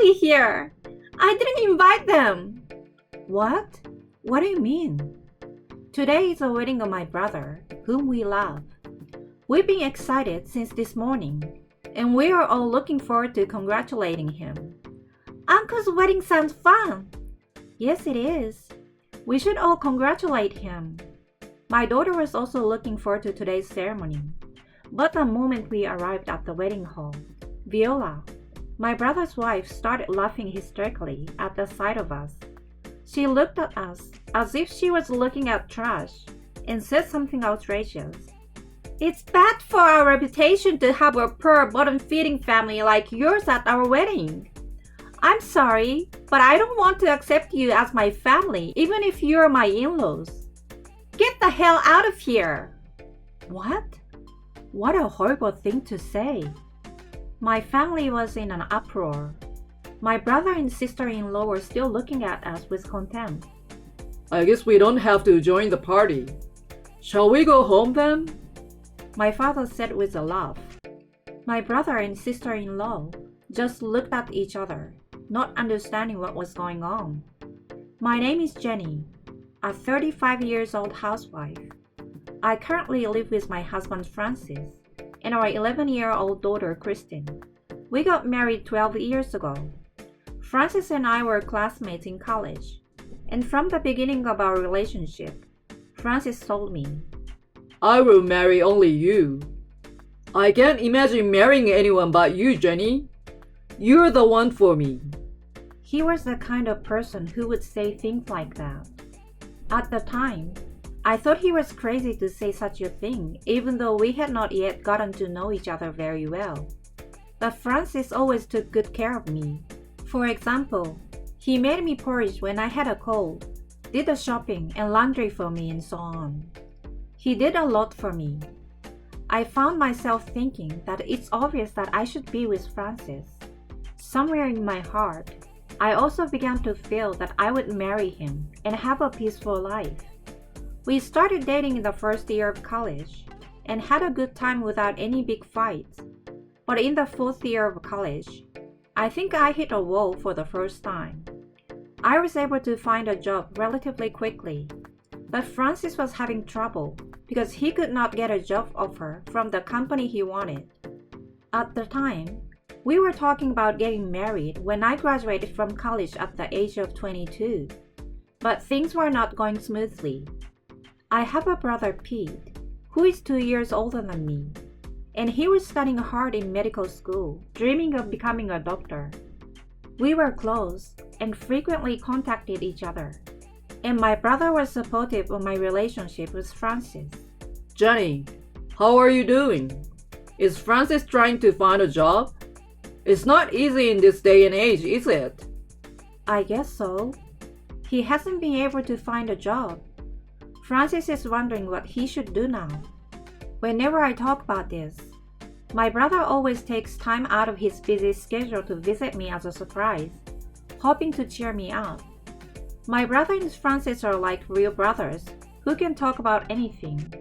family here. I didn't invite them. What? What do you mean? Today is the wedding of my brother, whom we love. We've been excited since this morning, and we are all looking forward to congratulating him. Uncle's wedding sounds fun. Yes, it is. We should all congratulate him. My daughter was also looking forward to today's ceremony. But the moment we arrived at the wedding hall, Viola, my brother's wife, started laughing hysterically at the sight of us. She looked at us as if she was looking at trash and said something outrageous. It's bad for our reputation to have a poor, bottom-feeding family like yours at our wedding. I'm sorry, but I don't want to accept you as my family, even if you're my in-laws. Get the hell out of here! What? What a horrible thing to say. My family was in an uproar. My brother and sister-in-law were still looking at us with contempt. I guess we don't have to join the party. Shall we go home then? My father said with a laugh. My brother and sister-in-law just looked at each other, not understanding what was going on. My name is Jenny, a 35-year-old housewife. I currently live with my husband Francis and our 11-year-old daughter Kristen. We got married 12 years ago. Francis and I were classmates in college, and from the beginning of our relationship, Francis told me, I will marry only you. I can't imagine marrying anyone but you, Jenny. You're the one for me. He was the kind of person who would say things like that. At the time, I thought he was crazy to say such a thing, even though we had not yet gotten to know each other very well. But Francis always took good care of me. For example, he made me porridge when I had a cold, did the shopping and laundry for me, and so on. He did a lot for me. I found myself thinking that it's obvious that I should be with Francis. Somewhere in my heart, I also began to feel that I would marry him and have a peaceful life. We started dating in the first year of college and had a good time without any big fights. But in the fourth year of college, I think I hit a wall for the first time. I was able to find a job relatively quickly, but Francis was having trouble because he could not get a job offer from the company he wanted. At the time, we were talking about getting married when I graduated from college at the age of 22, but things were not going smoothly. I have a brother, Pete, who is 2 years older than me, and he was studying hard in medical school, dreaming of becoming a doctor. We were close and frequently contacted each other, and my brother was supportive of my relationship with Francis. Jenny, how are you doing? Is Francis trying to find a job? It's not easy in this day and age, is it? I guess so. He hasn't been able to find a job. Francis is wondering what he should do now. Whenever I talk about this, my brother always takes time out of his busy schedule to visit me as a surprise, hoping to cheer me up. My brother and Francis are like real brothers who can talk about anything,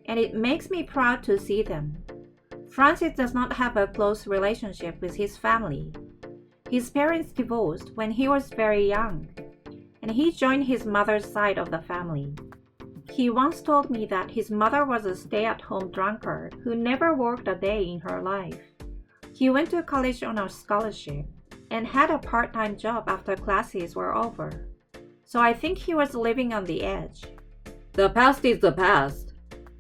and it makes me proud to see them. Francis does not have a close relationship with his family. His parents divorced when he was very young, and he joined his mother's side of the family. He once told me that his mother was a stay-at-home drunkard who never worked a day in her life. He went to college on a scholarship and had a part-time job after classes were over. So I think he was living on the edge. The past is the past.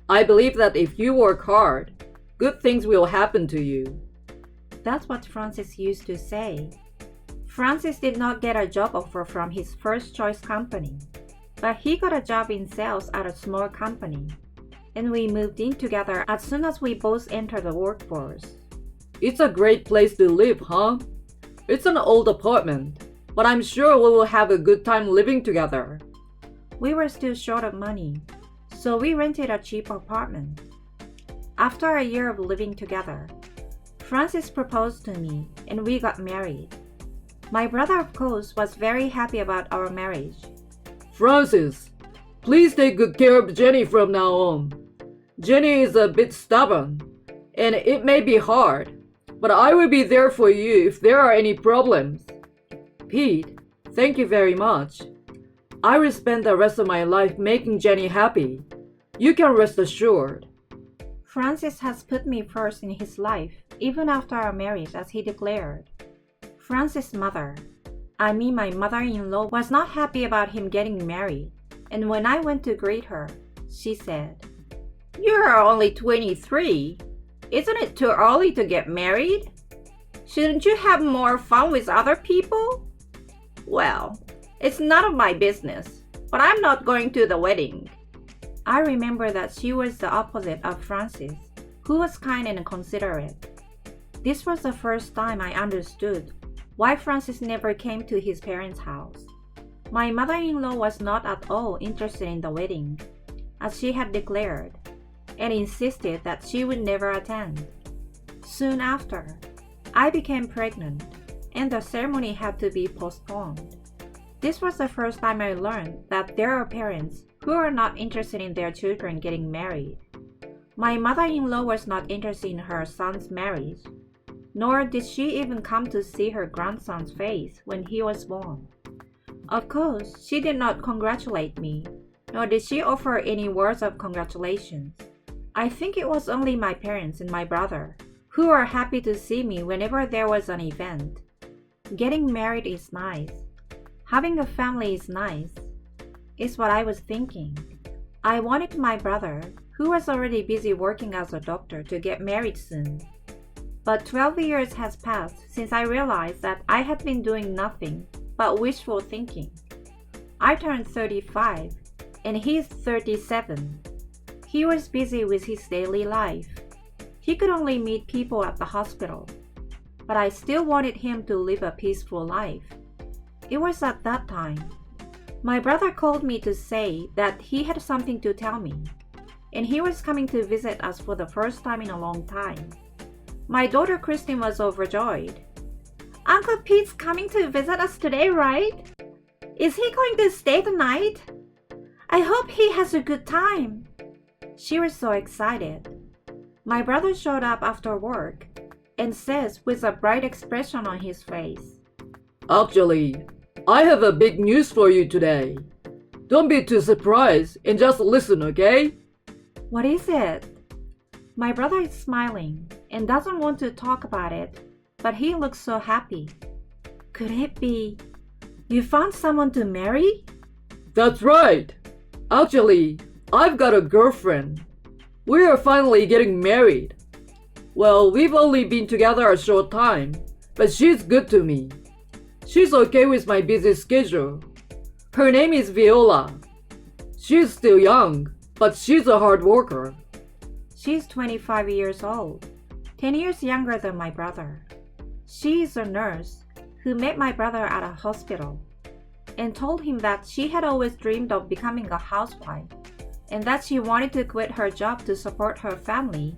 I believe that if you work hard, good things will happen to you. That's what Francis used to say. Francis did not get a job offer from his first choice company, but he got a job in sales at a small company, and we moved in together as soon as we both entered the workforce. It's a great place to live, huh? It's an old apartment, but I'm sure we will have a good time living together. We were still short of money, so we rented a cheap apartment. After a year of living together, Francis proposed to me and we got married. My brother, of course, was very happy about our marriage. Francis, please take good care of Jenny from now on. Jenny is a bit stubborn, and it may be hard, but I will be there for you if there are any problems. Pete, thank you very much. I will spend the rest of my life making Jenny happy. You can rest assured. Francis has put me first in his life, even after our marriage, as he declared. Francis' mother, I mean my mother-in-law, was not happy about him getting married, and when I went to greet her, she said, You're only 23. Isn't it too early to get married? Shouldn't you have more fun with other people? Well, it's none of my business, but I'm not going to the wedding. I remember that she was the opposite of Francis, who was kind and considerate. This was the first time I understood why Francis never came to his parents' house. My mother-in-law was not at all interested in the wedding, as she had declared, and insisted that she would never attend. Soon after, I became pregnant, and the ceremony had to be postponed. This was the first time I learned that there are parents who are not interested in their children getting married. My mother-in-law was not interested in her son's marriage, nor did she even come to see her grandson's face when he was born. Of course, she did not congratulate me, nor did she offer any words of congratulations. I think it was only my parents and my brother who were happy to see me whenever there was an event. Getting married is nice. Having a family is nice, is what I was thinking. I wanted my brother, who was already busy working as a doctor, to get married soon. But 12 years has passed since I realized that I had been doing nothing but wishful thinking. I turned 35, and he's 37. He was busy with his daily life. He could only meet people at the hospital, but I still wanted him to live a peaceful life. It was at that time. My brother called me to say that he had something to tell me, and he was coming to visit us for the first time in a long time. My daughter Christine was overjoyed. Uncle Pete's coming to visit us today, right? Is he going to stay the night? I hope he has a good time. She was so excited. My brother showed up after work and says with a bright expression on his face, Actually, I have a big news for you today. Don't be too surprised and just listen, okay? What is it? My brother is smiling and doesn't want to talk about it, but he looks so happy. Could it be you found someone to marry? That's right. Actually, I've got a girlfriend. We are finally getting married. Well, we've only been together a short time, but she's good to me. She's okay with my busy schedule. Her name is Viola. She's still young, but she's a hard worker. She's 25 years old, 10 years younger than my brother. She is a nurse who met my brother at a hospital and told him that she had always dreamed of becoming a housewife and that she wanted to quit her job to support her family,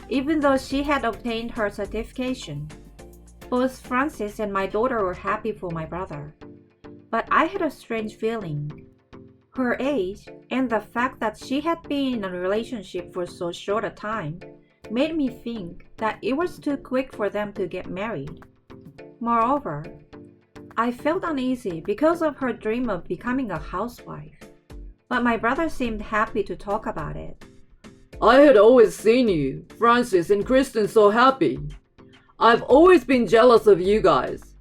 even though she had obtained her certification. Both Francis and my daughter were happy for my brother, but I had a strange feeling. Her age and the fact that she had been in a relationship for so short a time made me think that it was too quick for them to get married. Moreover, I felt uneasy because of her dream of becoming a housewife, but my brother seemed happy to talk about it. I had always seen you, Francis and Kristen, so happy. I've always been jealous of you guys.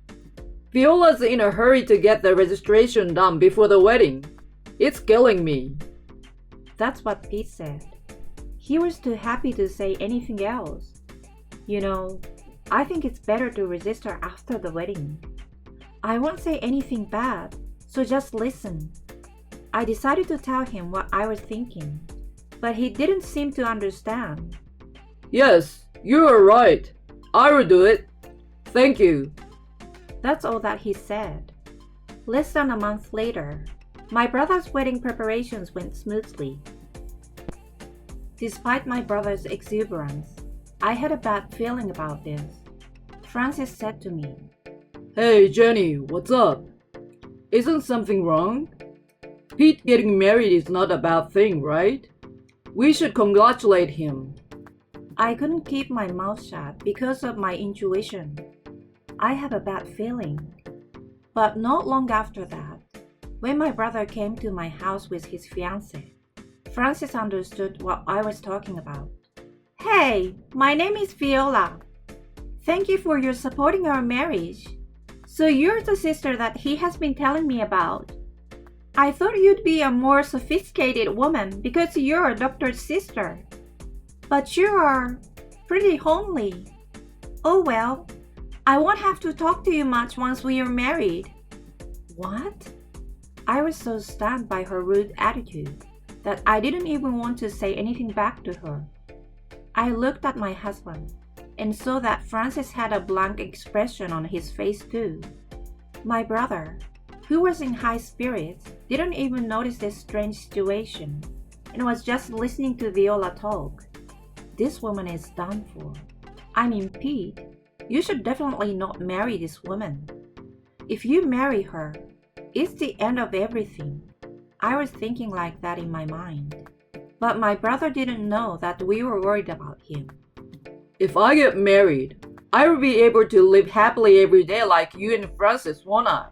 Viola's in a hurry to get the registration done before the wedding. It's killing me. That's what Pete said. He was too happy to say anything else. You know, I think it's better to register after the wedding. I won't say anything bad, so just listen. I decided to tell him what I was thinking, but he didn't seem to understand. Yes, you are right. I will do it. Thank you. That's all that he said. Less than a month later, my brother's wedding preparations went smoothly. Despite my brother's exuberance, I had a bad feeling about this. Francis said to me, Hey Jenny, what's up? Isn't something wrong? Pete getting married is not a bad thing, right? We should congratulate him. I couldn't keep my mouth shut because of my intuition. I have a bad feeling. But not long after that, when my brother came to my house with his fiancée, Francis understood what I was talking about. Hey, my name is Viola. Thank you for your supporting our marriage. So you're the sister that he has been telling me about. I thought you'd be a more sophisticated woman because you're a doctor's sister. But you are pretty homely. Oh well, I won't have to talk to you much once we are married. What? I was so stunned by her rude attitude that I didn't even want to say anything back to her. I looked at my husband and saw that Francis had a blank expression on his face too. My brother, who was in high spirits, didn't even notice this strange situation and was just listening to Viola talk. This woman is done for. I mean, Pete, you should definitely not marry this woman. If you marry her, it's the end of everything. I was thinking like that in my mind. But my brother didn't know that we were worried about him. If I get married, I will be able to live happily every day like you and Francis, won't I?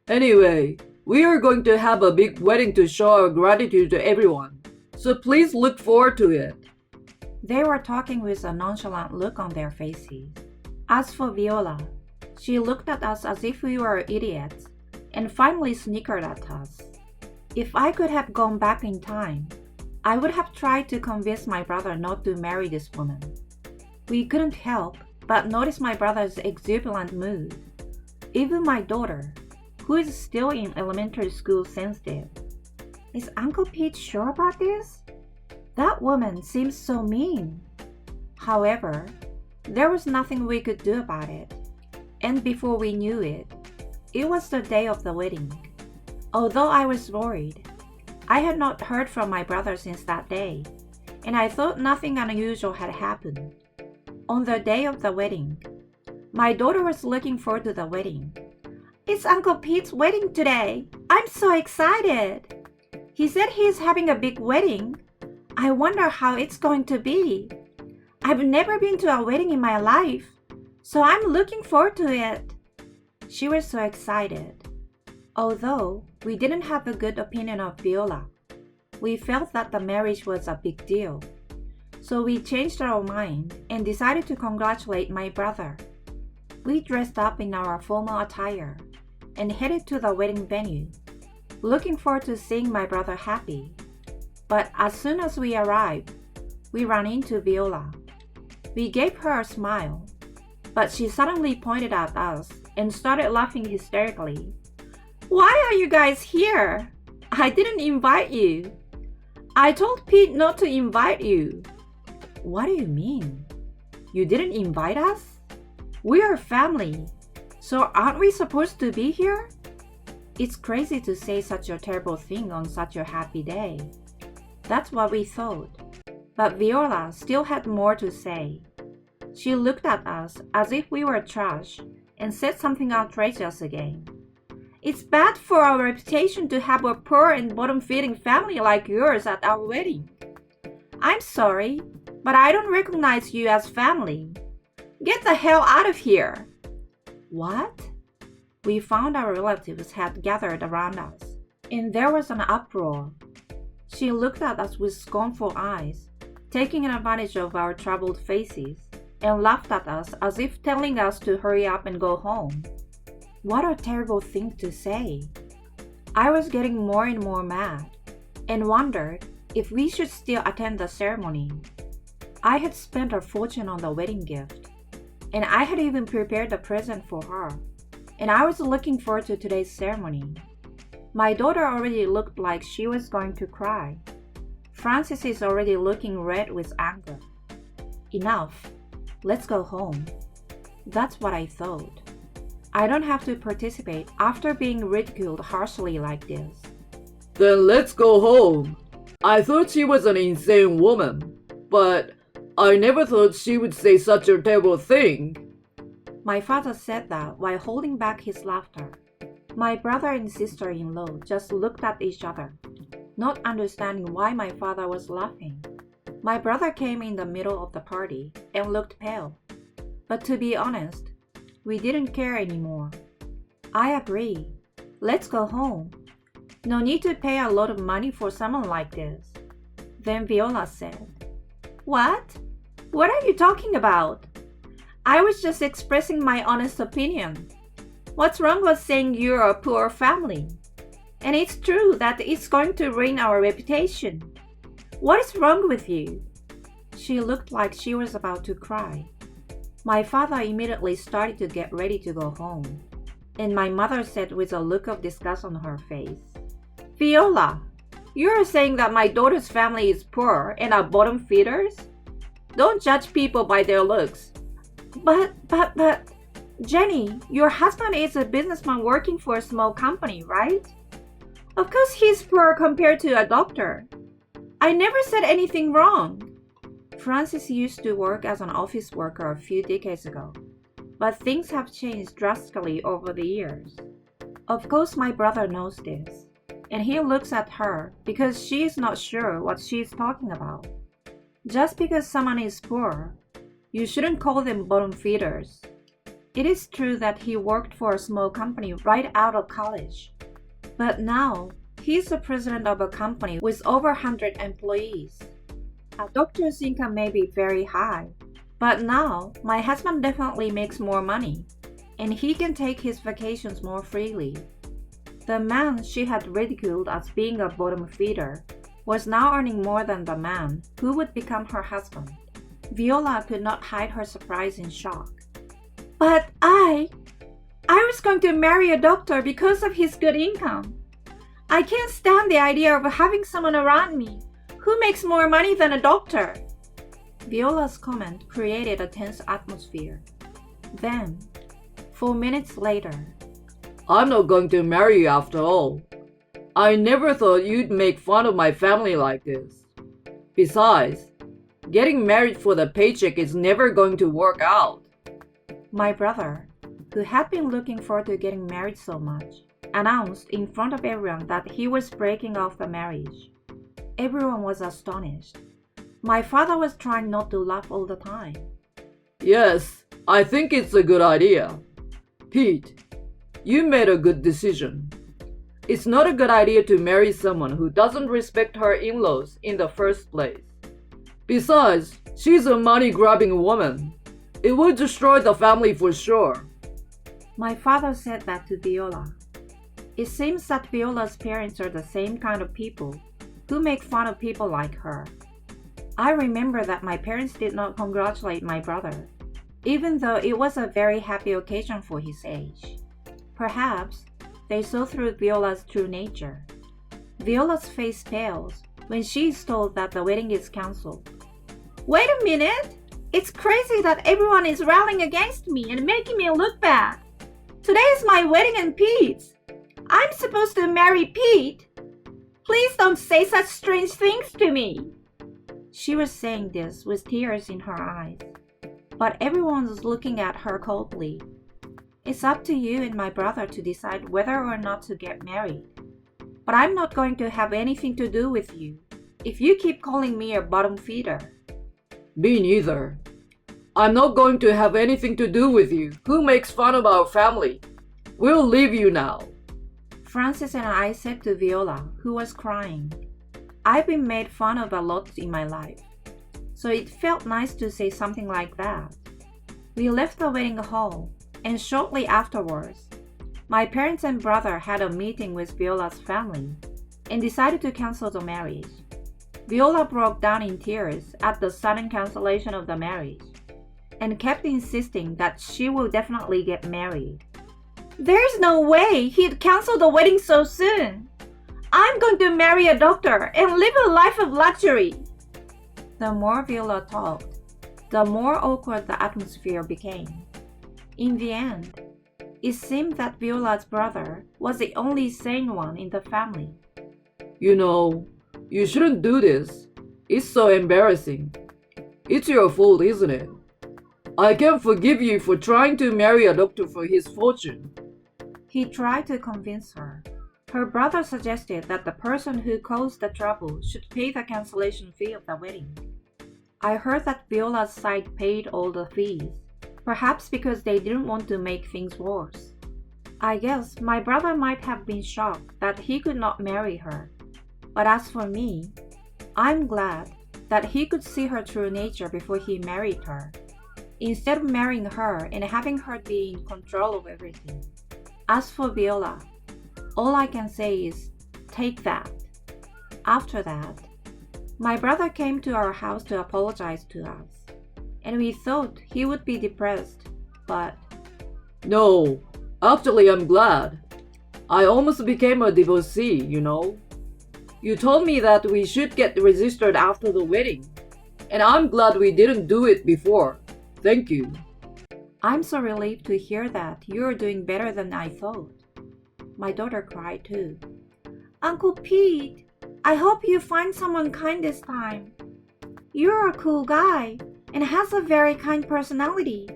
Anyway, we are going to have a big wedding to show our gratitude to everyone, so please look forward to it. They were talking with a nonchalant look on their faces. As for Viola, she looked at us as if we were idiots and finally snickered at us. If I could have gone back in time, I would have tried to convince my brother not to marry this woman. We couldn't help but notice my brother's exuberant mood. Even my daughter, who is still in elementary school, sensed it. Is Uncle Pete sure about this? That woman seems so mean. However, there was nothing we could do about it. And before we knew it, it was the day of the wedding. Although I was worried, I had not heard from my brother since that day, and I thought nothing unusual had happened. On the day of the wedding, my daughter was looking forward to the wedding. It's Uncle Pete's wedding today. I'm so excited. He said he's having a big wedding. I wonder how it's going to be. I've never been to a wedding in my life, so I'm looking forward to it. She was so excited. Although we didn't have a good opinion of Viola, we felt that the marriage was a big deal. So we changed our mind and decided to congratulate my brother. We dressed up in our formal attire and headed to the wedding venue, looking forward to seeing my brother happy. But as soon as we arrived, we ran into Viola. We gave her a smile, but she suddenly pointed at us and started laughing hysterically. Why are you guys here? I didn't invite you. I told Pete not to invite you. What do you mean? You didn't invite us? We are family, so aren't we supposed to be here? It's crazy to say such a terrible thing on such a happy day. That's what we thought. But Viola still had more to say. She looked at us as if we were trash and said something outrageous again. It's bad for our reputation to have a poor and bottom-feeding family like yours at our wedding. I'm sorry, but I don't recognize you as family. Get the hell out of here. What? We found our relatives had gathered around us, and there was an uproar. She looked at us with scornful eyes, taking advantage of our troubled faces, and laughed at us as if telling us to hurry up and go home. What a terrible thing to say. I was getting more and more mad, and wondered if we should still attend the ceremony. I had spent a fortune on the wedding gift, and I had even prepared a present for her, and I was looking forward to today's ceremony. My daughter already looked like she was going to cry. Francis is already looking red with anger. Enough. Let's go home. That's what I thought. I don't have to participate after being ridiculed harshly like this. Then let's go home. I thought she was an insane woman, but I never thought she would say such a terrible thing. My father said that while holding back his laughter. My brother and sister-in-law just looked at each other, not understanding why my father was laughing. My brother came in the middle of the party and looked pale. But to be honest, we didn't care anymore. I agree. Let's go home. No need to pay a lot of money for someone like this. Then Viola said, What? What are you talking about? I was just expressing my honest opinion. What's wrong with saying you're a poor family? And it's true that it's going to ruin our reputation. What is wrong with you? She looked like she was about to cry. My father immediately started to get ready to go home, and my mother said with a look of disgust on her face, Viola, you're saying that my daughter's family is poor and are bottom feeders? Don't judge people by their looks. But, Jenny, your husband is a businessman working for a small company, right? Of course he's poor compared to a doctor. I never said anything wrong. Francis used to work as an office worker a few decades ago, but things have changed drastically over the years. Of course, my brother knows this, and he looks at her because she is not sure what she is talking about. Just because someone is poor, you shouldn't call them bottom feeders. It is true that he worked for a small company right out of college, but now he's the president of a company with over 100 employees. A doctor's income may be very high, but now my husband definitely makes more money, and he can take his vacations more freely. The man she had ridiculed as being a bottom feeder was now earning more than the man who would become her husband. Viola could not hide her surprise and shock. But I was going to marry a doctor because of his good income. I can't stand the idea of having someone around me who makes more money than a doctor. Viola's comment created a tense atmosphere. Then, 4 minutes later, I'm not going to marry you after all. I never thought you'd make fun of my family like this. Besides, getting married for the paycheck is never going to work out. My brother, who had been looking forward to getting married so much, announced in front of everyone that he was breaking off the marriage. Everyone was astonished. My father was trying not to laugh all the time. Yes, I think it's a good idea. Pete, you made a good decision. It's not a good idea to marry someone who doesn't respect her in-laws in the first place. Besides, she's a money-grabbing woman. It would destroy the family for sure. My father said that to Viola. It seems that Viola's parents are the same kind of people who make fun of people like her. I remember that my parents did not congratulate my brother, even though it was a very happy occasion for his age. Perhaps they saw through Viola's true nature. Viola's face pales when she is told that the wedding is cancelled. Wait a minute! It's crazy that everyone is rallying against me and making me look bad. Today is my wedding and Pete's. I'm supposed to marry Pete. Please don't say such strange things to me. She was saying this with tears in her eyes, but everyone was looking at her coldly. It's up to you and my brother to decide whether or not to get married. But I'm not going to have anything to do with you if you keep calling me a bottom feeder. Me neither. I'm not going to have anything to do with you who makes fun of our family. We'll leave you now. Francis and I said to Viola, who was crying. I've been made fun of a lot in my life, so it felt nice to say something like that. We left the wedding hall, and shortly afterwards, my parents and brother had a meeting with Viola's family and decided to cancel the marriage. Viola broke down in tears at the sudden cancellation of the marriage and kept insisting that she will definitely get married. There's no way he'd cancel the wedding so soon. I'm going to marry a doctor and live a life of luxury. The more Viola talked, the more awkward the atmosphere became. In the end, it seemed that Viola's brother was the only sane one in the family. You know, you shouldn't do this. It's so embarrassing. It's your fault, isn't it? I can't forgive you for trying to marry a doctor for his fortune. He tried to convince her. Her brother suggested that the person who caused the trouble should pay the cancellation fee of the wedding. I heard that Viola's side paid all the fees, perhaps because they didn't want to make things worse. I guess my brother might have been shocked that he could not marry her. But as for me, I'm glad that he could see her true nature before he married her, instead of marrying her and having her be in control of everything. As for Viola, all I can say is, take that. After that, my brother came to our house to apologize to us, and we thought he would be depressed, but No, actually, I'm glad. I almost became a divorcee, you know. You told me that we should get registered after the wedding, and I'm glad we didn't do it before. Thank you. I'm so relieved to hear that you're doing better than I thought. My daughter cried too. Uncle Pete, I hope you find someone kind this time. You're a cool guy and has a very kind personality,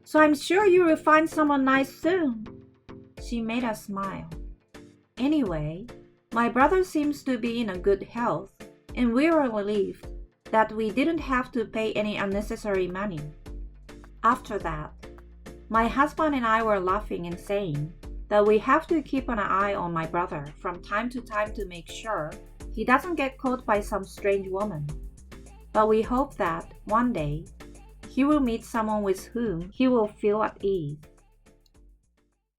so I'm sure you will find someone nice soon. She made us smile. Anyway, my brother seems to be in a good health, and we were relieved that we didn't have to pay any unnecessary money. After that, my husband and I were laughing and saying that we have to keep an eye on my brother from time to time to make sure he doesn't get caught by some strange woman. But we hope that one day he will meet someone with whom he will feel at ease.